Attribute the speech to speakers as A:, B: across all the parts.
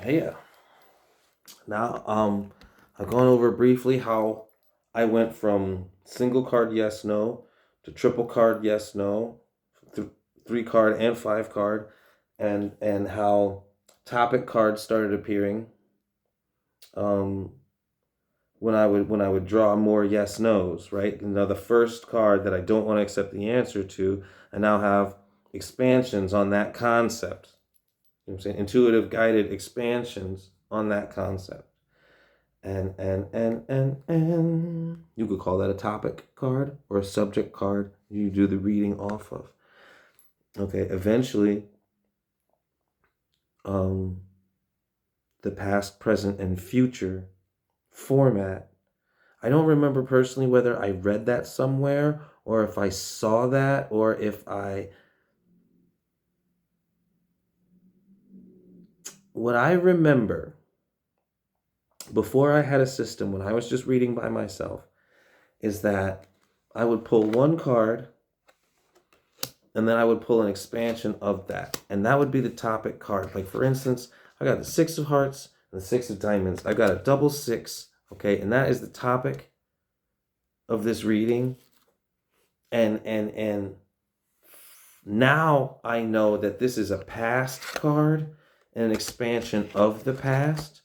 A: Yeah. Now, I've gone over briefly how I went from single card yes no to triple card yes no, th- 3 card and 5 card, and how topic cards started appearing. Um, when I would draw more yes nos, right? Now the first card that I don't want to accept the answer to, I now have expansions on that concept. You know what I'm saying? Intuitive guided expansions on that concept. And you could call that a topic card or a subject card you do the reading off of. Okay, eventually, um, the past, present, and future format. I don't remember personally whether I read that somewhere or if I saw that or if I. What I remember before I had a system, when I was just reading by myself, is that I would pull one card and then I would pull an expansion of that. And that would be the topic card. Like, for instance, I got the 6 of Hearts and the 6 of Diamonds. I got a double 6, okay? And that is the topic of this reading. And now I know that this is a past card and an expansion of the past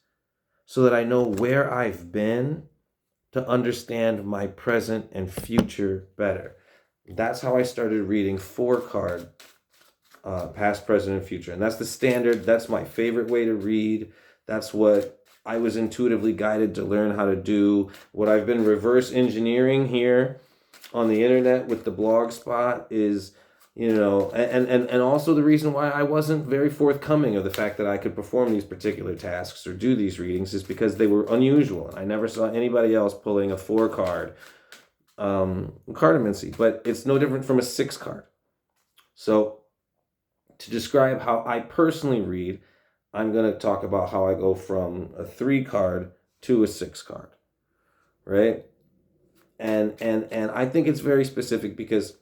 A: so that I know where I've been to understand my present and future better. That's how I started reading 4 card, past, present, and future. And that's the standard. That's my favorite way to read. That's what I was intuitively guided to learn how to do. What I've been reverse engineering here on the internet with the blog spot is, and also the reason why I wasn't very forthcoming of the fact that I could perform these particular tasks or do these readings is because they were unusual. And I never saw anybody else pulling a 4 card cartomancy, but it's no different from a 6 card. So to describe how I personally read, I'm going to talk about how I go from a 3 card to a 6 card, right? And I think it's very specific because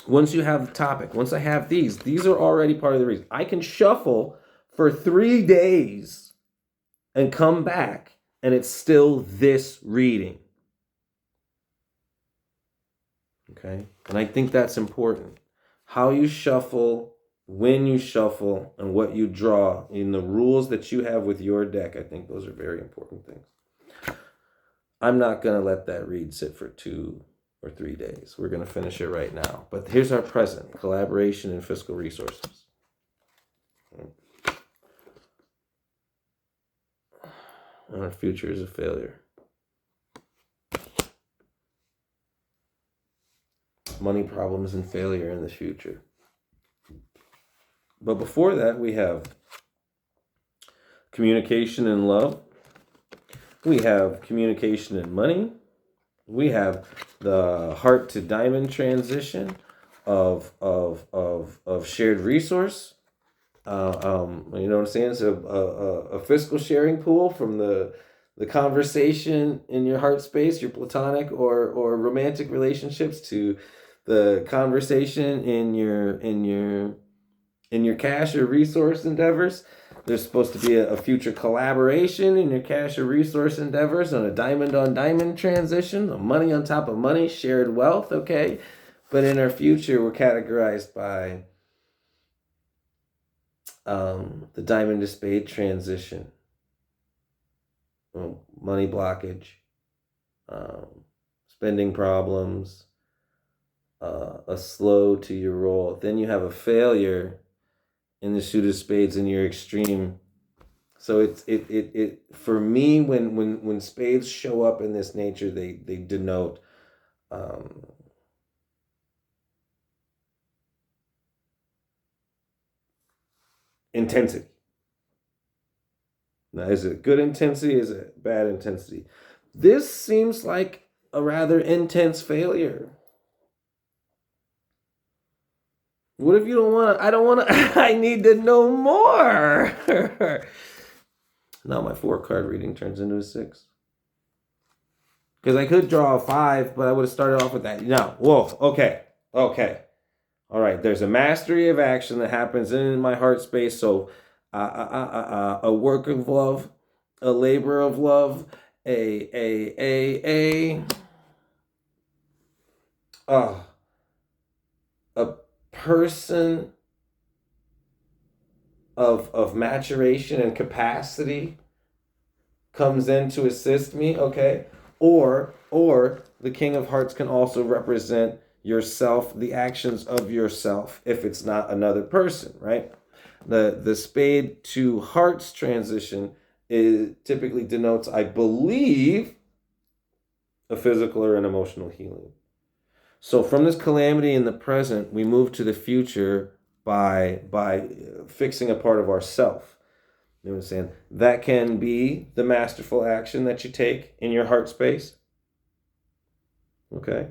A: once you have the topic, once I have these are already part of the reason. I can shuffle for 3 days and come back and it's still this reading. Okay? And I think that's important. How you shuffle, when you shuffle, and what you draw in the rules that you have with your deck, I think those are very important things. I'm not going to let that read sit for 2 or 3 days. We're going to finish it right now. But here's our present: collaboration and fiscal resources. And our future is a failure. Money problems and failure in the future. But before that, we have communication and love. We have communication and money. We have the heart to diamond transition of shared resource. You know what I'm saying? It's a fiscal sharing pool from the conversation in your heart space, your platonic or romantic relationships, to the conversation in your cash or resource endeavors. There's supposed to be a future collaboration in your cash or resource endeavors on a diamond on diamond transition, a money on top of money, shared wealth, okay? But in our future, we're categorized by the diamond to spade transition, money blockage, spending problems, a slow to your roll. Then you have a failure in the suit of spades in your extreme. So it for me, when spades show up in this nature, they denote intensity. Now, is it good intensity? Is it bad intensity? This seems like a rather intense failure. What if you don't want to? I don't want to. I need to know more. Now my 4 card reading turns into a 6. Because I could draw a 5, but I would have started off with that. No, whoa, okay. All right, there's a mastery of action that happens in my heart space. So a work of love, a labor of love, uh, a person of maturation and capacity comes in to assist me, okay? Or the King of Hearts can also represent yourself, the actions of yourself, if it's not another person, right? The Spade to Hearts transition typically denotes, I believe, a physical or an emotional healing. So from this calamity in the present, we move to the future by fixing a part of ourself. You know what I'm saying? That can be the masterful action that you take in your heart space. Okay?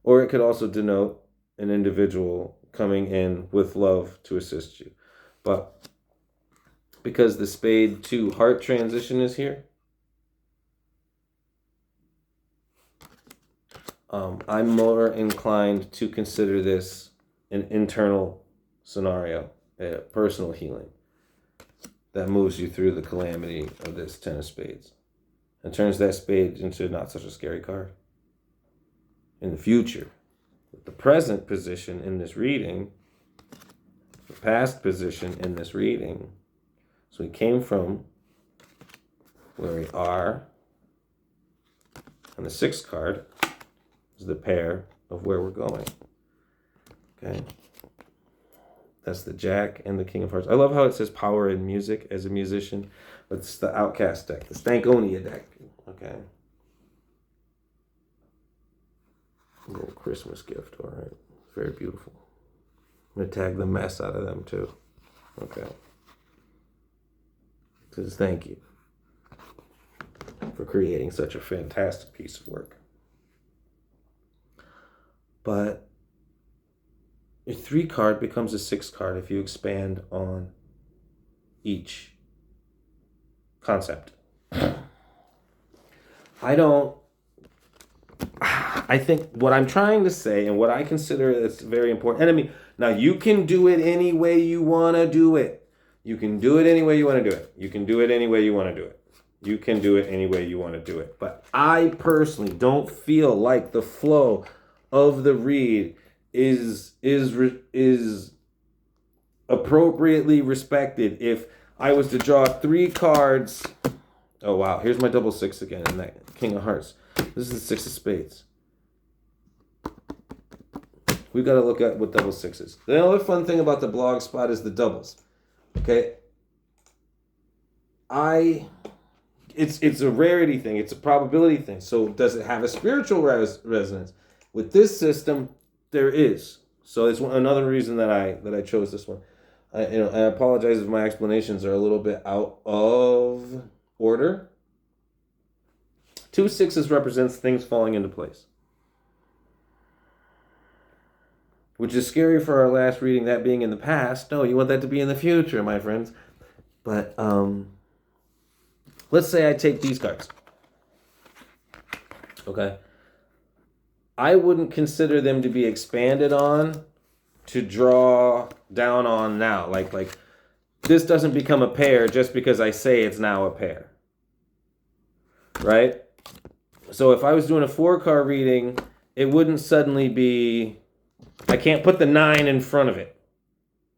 A: Or it could also denote an individual coming in with love to assist you. But because the Spade to Heart transition is here, I'm more inclined to consider this an internal scenario, a personal healing that moves you through the calamity of this Ten of Spades and turns that spade into not such a scary card. In the future, with the present position in this reading, the past position in this reading, so we came from where we are, and the sixth card is the pair of where we're going. Okay. That's the Jack and the King of Hearts. I love how it says power in music as a musician. But it's the Outcast deck, the Stankonia deck. Okay. A little Christmas gift, all right. Very beautiful. I'm going to tag the mess out of them too. Okay. Says thank you for creating such a fantastic piece of work. But your 3 card becomes a 6 card if you expand on each concept. I think what I'm trying to say and what I consider is very important. And I mean, now you can do it any way you want to do it. You can do it any way you want to do it. You can do it any way you want to do it. You can do it any way you want to do it. But I personally don't feel like the flow of the read is appropriately respected if I was to draw 3 cards. Oh wow, here's my double 6 again in that King of Hearts. This is the 6 of Spades. We've got to look at what double 6 is. The other fun thing about the blog spot is the doubles. Okay. It's a rarity thing. It's a probability thing. So does it have a spiritual resonance? With this system, there is. So it's another reason that I chose this one. I apologize if my explanations are a little bit out of order. 2 6s represents things falling into place, which is scary for our last reading, that being in the past. No, you want that to be in the future, my friends. But let's say I take these cards. Okay. I wouldn't consider them to be expanded on to draw down on now. Like this doesn't become a pair just because I say it's now a pair. Right? So if I was doing a 4-card reading, it wouldn't suddenly be, I can't put the 9 in front of it.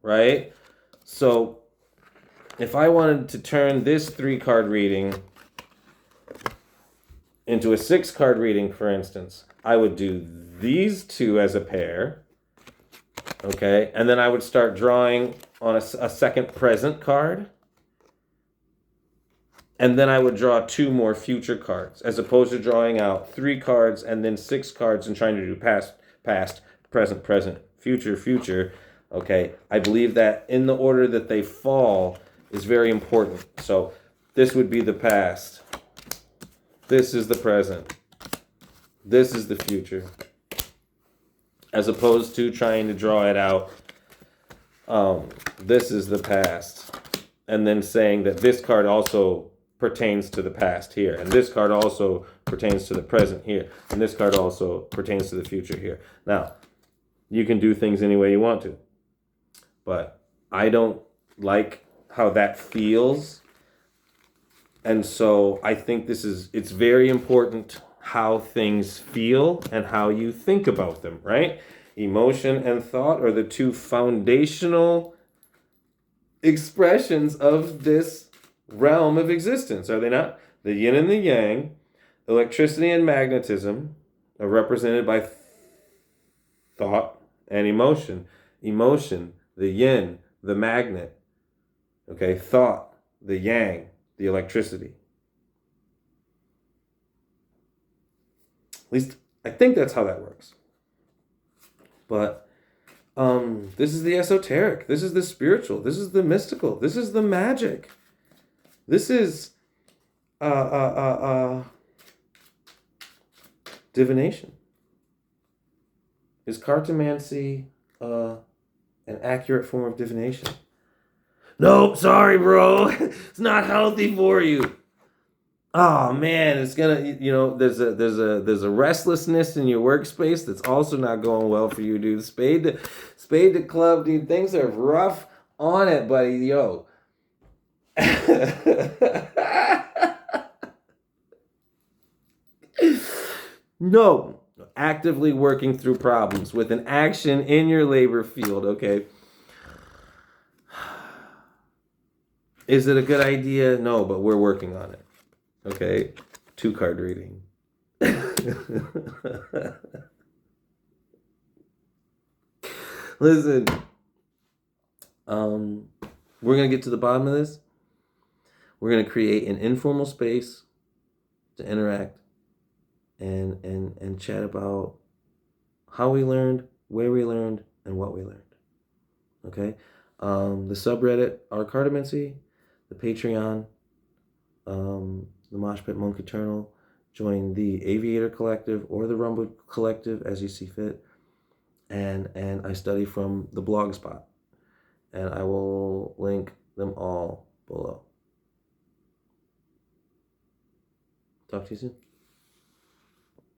A: Right? So if I wanted to turn this 3-card reading into a 6-card reading, for instance, I would do these 2 as a pair. Okay? And then I would start drawing on a second present card. And then I would draw 2 more future cards, as opposed to drawing out 3 cards and then 6 cards and trying to do past, present, future. Okay, I believe that in the order that they fall is very important. So this would be the past. This is the present. This is the future. As opposed to trying to draw it out. This is the past. And then saying that this card also pertains to the past here, and this card also pertains to the present here, and this card also pertains to the future here. Now, you can do things any way you want to, but I don't like that feels. And so I think it's very important how things feel and how you think about them, right? Emotion and thought are the two foundational expressions of this realm of existence, are they not? The yin and the yang, electricity and magnetism are represented by thought and emotion. Emotion, the yin, the magnet. Okay, thought, the yang, the electricity. At least I think that's how that works. But this is the esoteric. This is the spiritual. This is the mystical. This is the magic. This is divination. Is cartomancy an accurate form of divination? Nope, sorry, bro. It's not healthy for you. Oh man, it's gonna, there's a restlessness in your workspace that's also not going well for you, dude. Spade to club, dude. Things are rough on it, buddy. Yo. No, actively working through problems with an action in your labor field, okay? Is it a good idea? No, but we're working on it. Okay? 2-card reading. Listen, we're going to get to the bottom of this. We're going to create an informal space to interact and chat about how we learned, where we learned, and what we learned. Okay? The subreddit, our Cartomancy, the Patreon, the Mosh Pit Monk Eternal, join the Aviator Collective or the Rumble Collective as you see fit. And I study from the Blogspot. And I will link them all below. Talk to you soon.